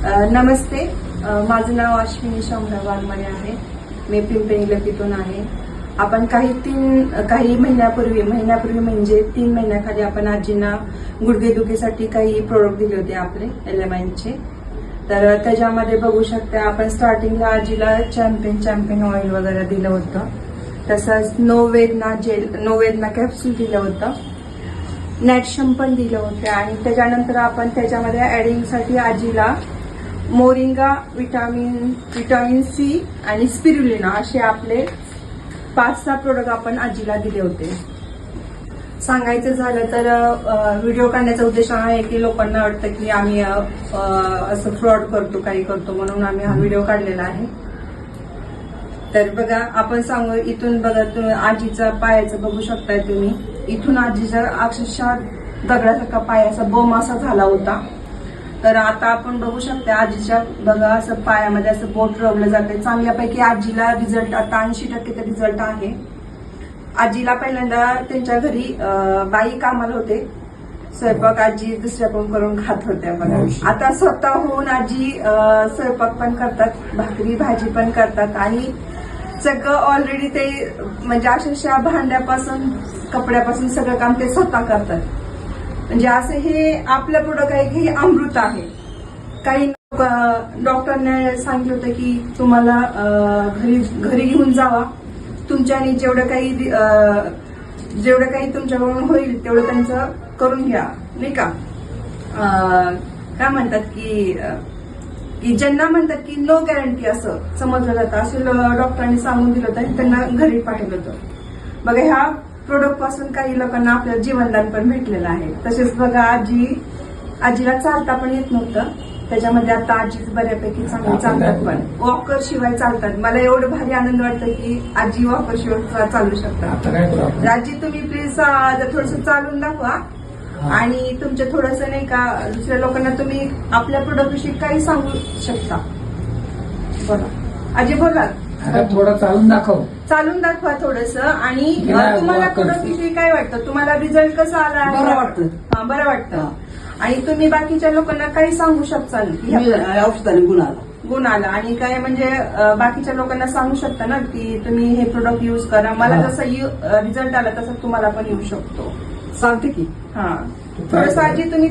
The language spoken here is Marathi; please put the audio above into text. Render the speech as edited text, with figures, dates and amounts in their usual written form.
नमस्ते, माझं नाव अश्विनी शामराव वाघमारे आहे. मी पिंपरी लपीतून आहे. आपण काही महिन्यापूर्वी म्हणजे 3 महिन्याखाली आपण आजींना गुडघेदुखीसाठी काही प्रोडक्ट दिले होते आपले एलएमआयचे. तर त्याच्यामध्ये बघू शकता आपण स्टार्टिंगला आजीला चॅम्पियन ऑइल वगैरे दिलं होतं. तसंच नोवेदना कॅप्सूल दिलं होतं. नॅटशम पण दिलं होतं आणि त्याच्यानंतर आपण त्याच्यामध्ये ऍडिंगसाठी आजीला मोरिंगा, विटामिन सी आणि स्पिरुलिना असे आपले 5-6 प्रोडक्ट आपण आजीला दिले होते. सांगायचं झालं तर व्हिडिओ काढण्याचा उद्देश हा आहे की लोकांना वाटतं की आम्ही असं फ्रॉड करतो, काही करतो, म्हणून आम्ही हा व्हिडिओ काढलेला आहे. तर बघा, आपण सांगू इथून बघा, तुम्ही आजीचा पायाचं बघू शकताय तुम्ही. इथून आजीचा अक्षरशः दगडासारखा पायाचा बम असा झाला होता. तर आता आपण बघू शकता आजीच्या बघा असं पायामध्ये असं बोट रोवलं जाते. चांगल्यापैकी आजीला रिझल्ट आता 80% रिझल्ट आहे. आजीला पहिल्यांदा त्यांच्या घरी बाई कामाला होते. स्वयंपाक आजी दुसऱ्याकडून करून खात होत्या बघा. आता स्वतःहून आजी स्वयंपाक पण करतात, भाकरी भाजी पण करतात आणि सगळं ऑलरेडी ते म्हणजे अक्षरशः भांड्यापासून कपड्यापासून सगळं काम ते स्वतः करतात. म्हणजे असं हे आपलं प्रोडक्ट आहे की हे अमृत आहे. काही डॉक्टरने सांगितलं होतं की तुम्हाला घरी घेऊन जावा, तुमच्याने जेवढं काही तुमच्याकडून होईल तेवढं त्यांचं करून घ्या, नाही का. काय म्हणतात की ज्यांना म्हणतात की नो गॅरंटी असं समजलं जातं, असं डॉक्टरांनी सांगून दिलं होतं, त्यांना घरी पाठवलं होतं. बघा, ह्या प्रोडक्ट पासून काही लोकांना आपल्याला जीवनदान पण भेटलेलं आहे. तसेच बघा, आजीला चालता पण येत नव्हतं, त्याच्यामध्ये आता आजी बऱ्यापैकी चांगली चालतात, पण वॉकर शिवाय चालतात. मला एवढं भारी आनंद वाटतं की आजी वॉकर शिवाय चालू शकतात. आजी तुम्ही प्लीज थोडस चालून दाखवा आणि तुमच्या थोडस नाही का दुसऱ्या लोकांना तुम्ही आपल्या प्रोडक्ट विषयी काही सांगू शकता. बोला आजी, बोला. थोडं चालून दाखवा थोडस. आणि तुम्हाला प्रोडक्ट विषयी काय वाटतं, तुम्हाला रिझल्ट कसा आला आहे? बरं वाटतं. आणि तुम्ही बाकीच्या लोकांना काही सांगू शकताल की औषधाने गुण आला आणि काय म्हणजे बाकीच्या लोकांना सांगू शकता ना की तुम्ही हे प्रोडक्ट युज करा. मला जसा रिझल्ट आला तसा तुम्हाला पण येऊ शकतो. सांगते की हा थोडंसं आजी तुम्ही